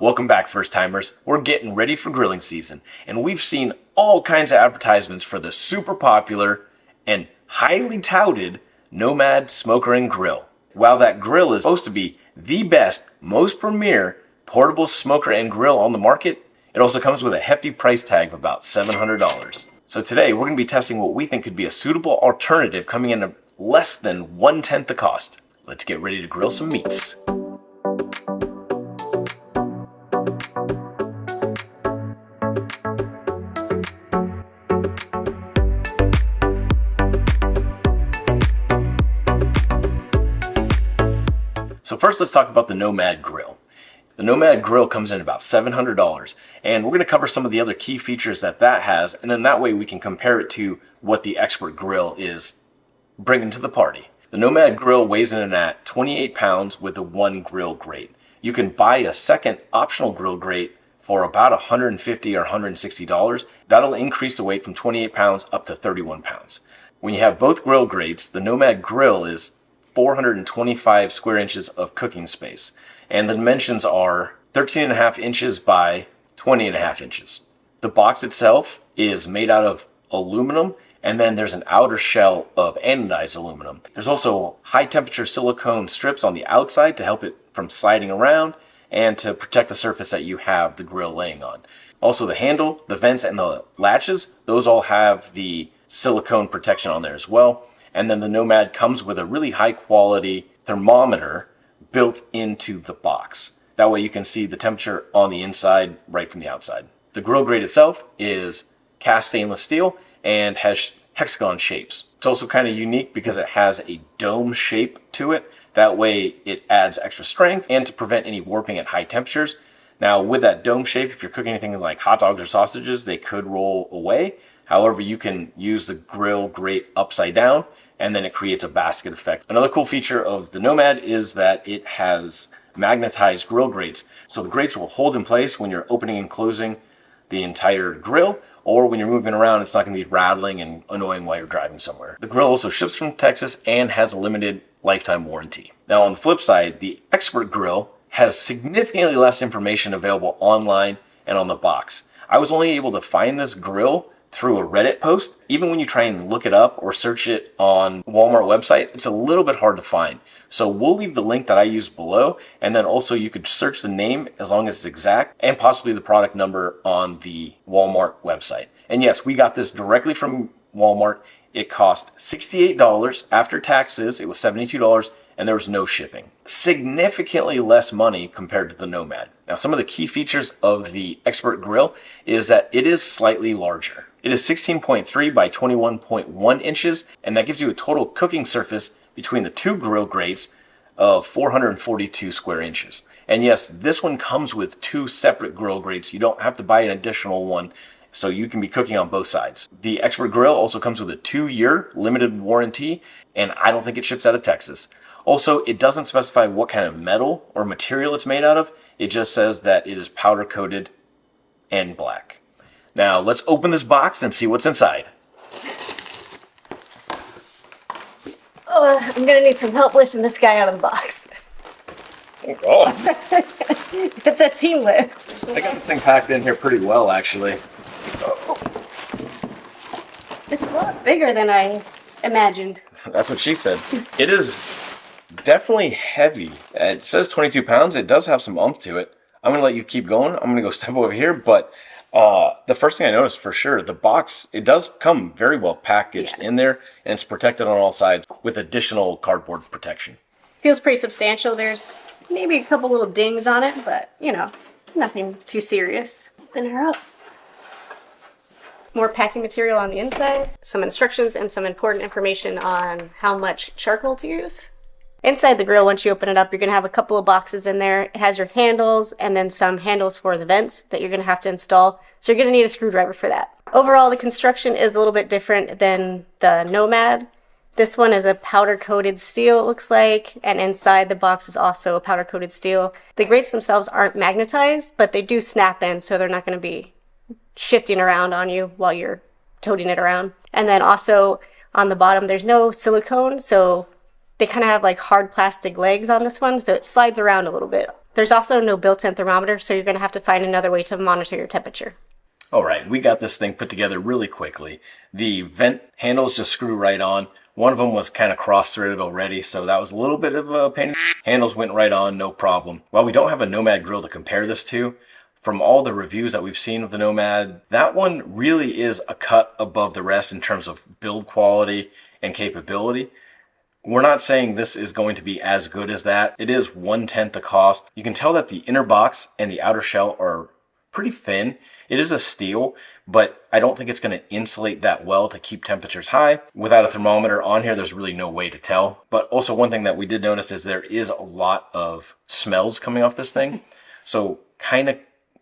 Welcome back, first timers. We're getting ready for grilling season, and we've seen all kinds of advertisements for the super popular and highly touted Nomad Smoker and Grill. While that grill is supposed to be the best, most premier portable smoker and grill on the market, it also comes with a hefty price tag of about $700. So today we're going to be testing what we think could be a suitable alternative coming in at less than 1/10 the cost. Let's get ready to grill some meats. So first, let's talk about the Nomad Grill. The Nomad Grill comes in about $700, and we're going to cover some of the other key features that has, and then that way we can compare it to what the Expert Grill is bringing to the party. The Nomad Grill weighs in at 28 pounds with the one grill grate. You can buy a second optional grill grate for about $150 or $160. That'll increase the weight from 28 pounds up to 31 pounds. When you have both grill grates, the Nomad Grill is 425 square inches of cooking space, and the dimensions are 13.5 inches by 20.5 inches. The box itself is made out of aluminum, and then there's an outer shell of anodized aluminum. There's also high temperature silicone strips on the outside to help it from sliding around and to protect the surface that you have the grill laying on. Also, the handle, the vents, and the latches, those all have the silicone protection on there as well. And then the Nomad comes with a really high quality thermometer built into the box. That way you can see the temperature on the inside right from the outside. The grill grate itself is cast stainless steel and has hexagon shapes. It's also kind of unique because it has a dome shape to it. That way it adds extra strength and to prevent any warping at high temperatures. Now with that dome shape, if you're cooking anything like hot dogs or sausages, they could roll away. However, you can use the grill grate upside down, and then it creates a basket effect. Another cool feature of the Nomad is that it has magnetized grill grates. So the grates will hold in place when you're opening and closing the entire grill, or when you're moving around, it's not going to be rattling and annoying while you're driving somewhere. The grill also ships from Texas and has a limited lifetime warranty. Now on the flip side, the Expert Grill has significantly less information available online and on the box. I was only able to find this grill through a Reddit post. Even when you try and look it up or search it on Walmart website, it's a little bit hard to find. So we'll leave the link that I used below, and then also you could search the name as long as it's exact, and possibly the product number on the Walmart website. And yes, we got this directly from Walmart. It cost $68 after taxes. It was $72, and there was no shipping. Significantly less money compared to the Nomad. Now, some of the key features of the Expert Grill is that it is slightly larger. It is 16.3 by 21.1 inches, and that gives you a total cooking surface between the two grill grates of 442 square inches. And yes, this one comes with two separate grill grates. You don't have to buy an additional one, so you can be cooking on both sides. The Expert Grill also comes with a 2-year limited warranty, and I don't think it ships out of Texas. Also, it doesn't specify what kind of metal or material it's made out of. It just says that it is powder coated and black. Now, let's open this box and see what's inside. Oh, I'm gonna need some help lifting this guy out of the box. Oh, It's a team lift. I got this thing packed in here pretty well, actually. It's a lot bigger than I imagined. That's what she said. It is definitely heavy. It says 22 pounds. It does have some oomph to it. I'm going to let you keep going. I'm going to go step over here, but the first thing I noticed for sure, the box, it does come very well packaged in there, and it's protected on all sides with additional cardboard protection. Feels pretty substantial. There's maybe a couple little dings on it, but you know, nothing too serious. Open her up. More packing material on the inside, some instructions and some important information on how much charcoal to use. Inside the grill, once you open it up, you're going to have a couple of boxes in there. It has your handles and then some handles for the vents that you're going to have to install. So you're going to need a screwdriver for that. Overall, the construction is a little bit different than the Nomad. This one is a powder-coated steel, it looks like, and inside the box is also a powder-coated steel. The grates themselves aren't magnetized, but they do snap in, so they're not going to be shifting around on you while you're toting it around. And then also on the bottom, there's no silicone, so They kind of have like hard plastic legs on this one, so it slides around a little bit. There's also no built-in thermometer, so you're going to have to find another way to monitor your temperature. All right, we got this thing put together really quickly. The vent handles just screw right on. One of them was kind of cross-threaded already, so that was a little bit of a pain. Handles went right on, no problem. While we don't have a Nomad grill to compare this to, from all the reviews that we've seen of the Nomad, that one really is a cut above the rest in terms of build quality and capability. We're not saying this is going to be as good as that. It is 1/10 the cost. You can tell that the inner box and the outer shell are pretty thin. It is a steel, but I don't think it's going to insulate that well to keep temperatures high. Without a thermometer on here, there's really no way to tell. But also one thing that we did notice is there is a lot of smells coming off this thing. So kind of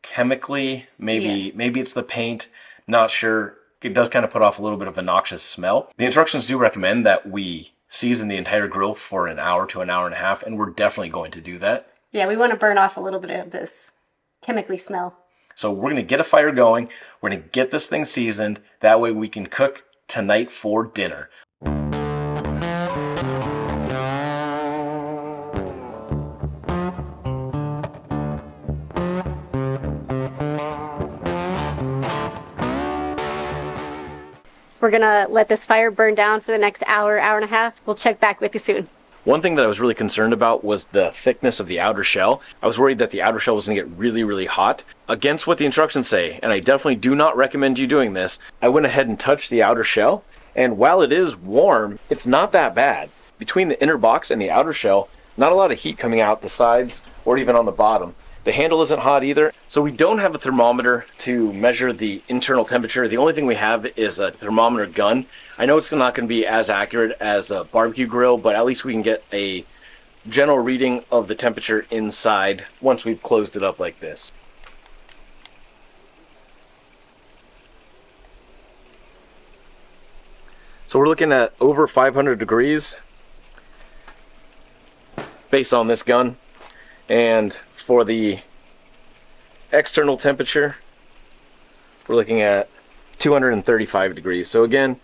chemically, maybe it's the paint, not sure. It does kind of put off a little bit of a noxious smell. The instructions do recommend that we season the entire grill for an hour to an hour and a half, and we're definitely going to do that. Yeah, we want to burn off a little bit of this chemically smell. So we're going to get a fire going. We're going to get this thing seasoned. That way we can cook tonight for dinner. We're going to let this fire burn down for the next hour, hour and a half. We'll check back with you soon. One thing that I was really concerned about was the thickness of the outer shell. I was worried that the outer shell was going to get really, really hot. Against what the instructions say, and I definitely do not recommend you doing this, I went ahead and touched the outer shell, and while it is warm, it's not that bad. Between the inner box and the outer shell, not a lot of heat coming out the sides or even on the bottom. The handle isn't hot either, so we don't have a thermometer to measure the internal temperature. The only thing we have is a thermometer gun. I know it's not going to be as accurate as a barbecue grill, but at least we can get a general reading of the temperature inside once we've closed it up like this. So we're looking at over 500 degrees based on this gun. And for the external temperature, we're looking at 235 degrees. So again,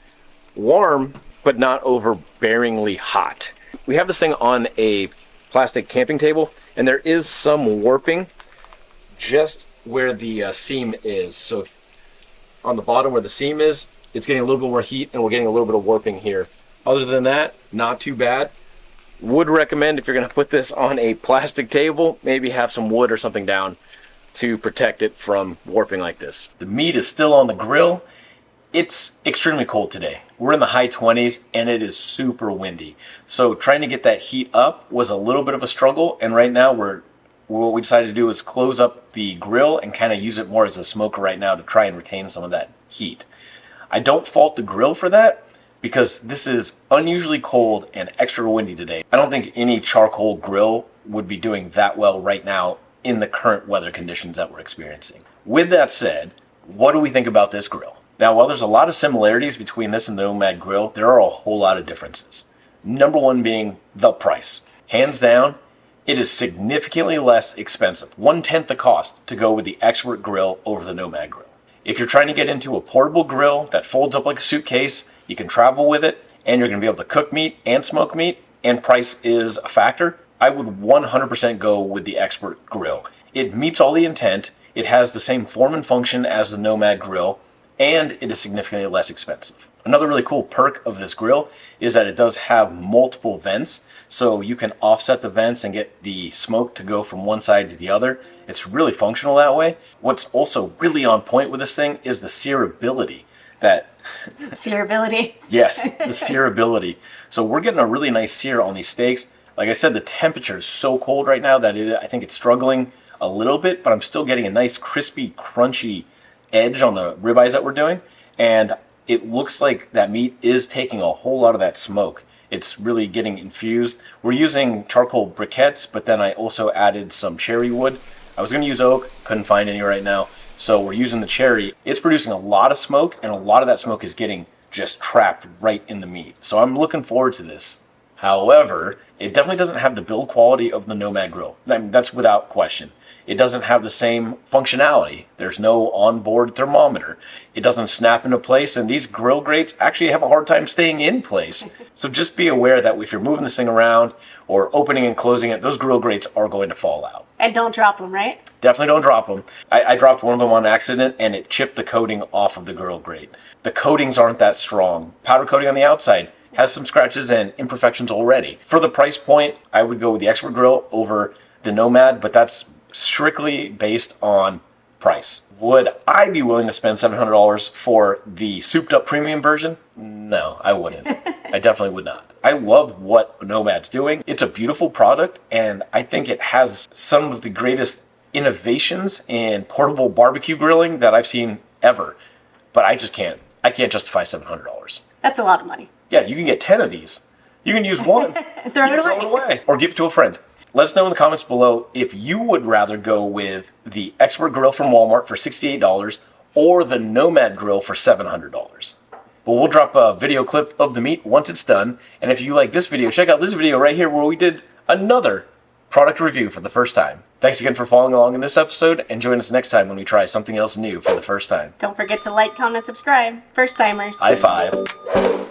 warm, but not overbearingly hot. We have this thing on a plastic camping table, and there is some warping just where the seam is. So on the bottom where the seam is, it's getting a little bit more heat, and we're getting a little bit of warping here. Other than that, not too bad. Would recommend, if you're going to put this on a plastic table, maybe have some wood or something down to protect it from warping like this. The meat is still on the grill. It's extremely cold today. We're in the high 20s and it is super windy. So trying to get that heat up was a little bit of a struggle, and right now what we decided to do is close up the grill and kind of use it more as a smoker right now to try and retain some of that heat. I don't fault the grill for that, because this is unusually cold and extra windy today. I don't think any charcoal grill would be doing that well right now in the current weather conditions that we're experiencing. With that said, what do we think about this grill? Now, while there's a lot of similarities between this and the Nomad grill, there are a whole lot of differences. Number one being the price. Hands down, it is significantly less expensive, 1/10 the cost, to go with the Expert grill over the Nomad grill. If you're trying to get into a portable grill that folds up like a suitcase, you can travel with it, and you're going to be able to cook meat and smoke meat, and price is a factor, I would 100% go with the Expert grill. It meets all the intent, it has the same form and function as the Nomad grill, and it is significantly less expensive. Another really cool perk of this grill is that it does have multiple vents, so you can offset the vents and get the smoke to go from one side to the other. It's really functional that way. What's also really on point with this thing is the searability. Searability? Yes, the searability. So we're getting a really nice sear on these steaks. Like I said, the temperature is so cold right now that I think it's struggling a little bit, but I'm still getting a nice crispy, crunchy edge on the ribeyes that we're doing. And it looks like that meat is taking a whole lot of that smoke. It's really getting infused. We're using charcoal briquettes, but then I also added some cherry wood. I was going to use oak, couldn't find any right now. So we're using the cherry. It's producing a lot of smoke, and a lot of that smoke is getting just trapped right in the meat. So I'm looking forward to this. However, it definitely doesn't have the build quality of the Nomad Grill. I mean, that's without question. It doesn't have the same functionality. There's no onboard thermometer. It doesn't snap into place, and these grill grates actually have a hard time staying in place. So just be aware that if you're moving this thing around or opening and closing it, those grill grates are going to fall out. And don't drop them, right? Definitely don't drop them. I dropped one of them on accident, and it chipped the coating off of the grill grate. The coatings aren't that strong. Powder coating on the outside has some scratches and imperfections already. For the price point, I would go with the Expert Grill over the Nomad, but that's strictly based on price. Would I be willing to spend $700 for the souped up premium version? No, I wouldn't. I definitely would not. I love what Nomad's doing. It's a beautiful product, and I think it has some of the greatest innovations in portable barbecue grilling that I've seen ever. But I just can't. I can't justify $700. That's a lot of money. Yeah, you can get 10 of these. You can use one. Throw it away. Or give it to a friend. Let us know in the comments below if you would rather go with the Expert Grill from Walmart for $68 or the Nomad Grill for $700. But we'll drop a video clip of the meat once it's done. And if you like this video, check out this video right here where we did another product review for the first time. Thanks again for following along in this episode, and join us next time when we try something else new for the first time. Don't forget to like, comment, subscribe. First timers. High five.